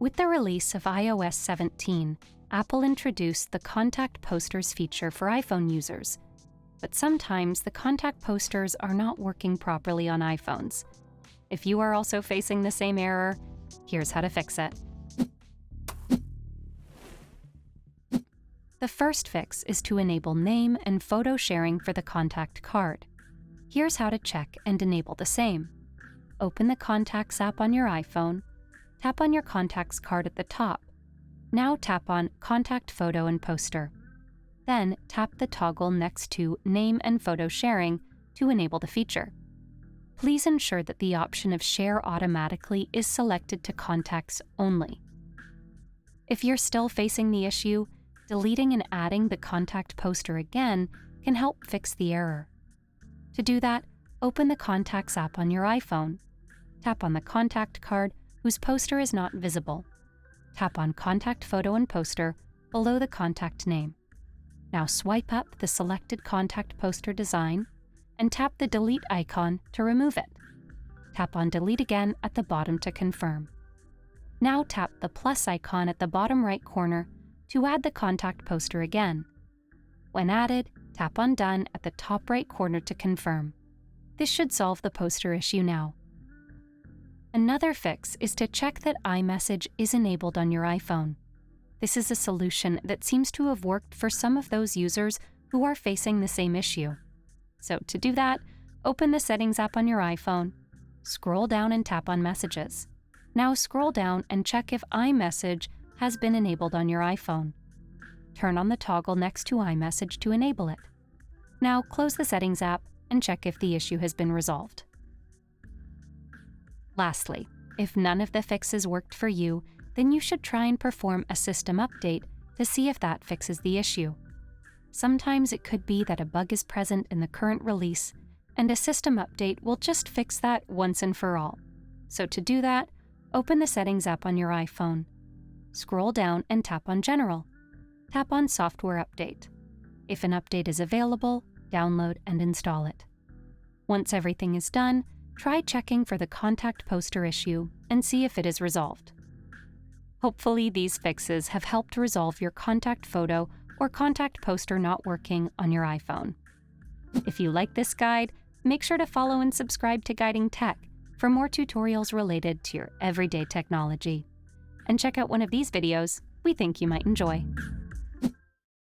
With the release of iOS 17, Apple introduced the Contact Posters feature for iPhone users. But sometimes the contact posters are not working properly on iPhones. If you are also facing the same error, here's how to fix it. The first fix is to enable name and photo sharing for the contact card. Here's how to check and enable the same. Open the Contacts app on your iPhone, tap on your contacts card at the top. Now tap on Contact Photo and Poster. Then tap the toggle next to Name and Photo Sharing to enable the feature. Please ensure that the option of Share Automatically is selected to Contacts only. If you're still facing the issue, deleting and adding the contact poster again can help fix the error. To do that, open the Contacts app on your iPhone. Tap on the contact card whose poster is not visible. Tap on Contact Photo and Poster below the contact name. Now swipe up the selected contact poster design and tap the Delete icon to remove it. Tap on Delete again at the bottom to confirm. Now tap the plus icon at the bottom right corner to add the contact poster again. When added, tap on Done at the top right corner to confirm. This should solve the poster issue now. Another fix is to check that iMessage is enabled on your iPhone. This is a solution that seems to have worked for some of those users who are facing the same issue. So to do that, open the Settings app on your iPhone, scroll down and tap on Messages. Now scroll down and check if iMessage has been enabled on your iPhone. Turn on the toggle next to iMessage to enable it. Now close the Settings app and check if the issue has been resolved. Lastly, if none of the fixes worked for you, then you should try and perform a system update to see if that fixes the issue. Sometimes it could be that a bug is present in the current release, and a system update will just fix that once and for all. So to do that, open the Settings app on your iPhone. Scroll down and tap on General. Tap on Software Update. If an update is available, download and install it. Once everything is done, try checking for the contact poster issue and see if it is resolved. Hopefully these fixes have helped resolve your contact photo or contact poster not working on your iPhone. If you like this guide, make sure to follow and subscribe to Guiding Tech for more tutorials related to your everyday technology. And check out one of these videos we think you might enjoy.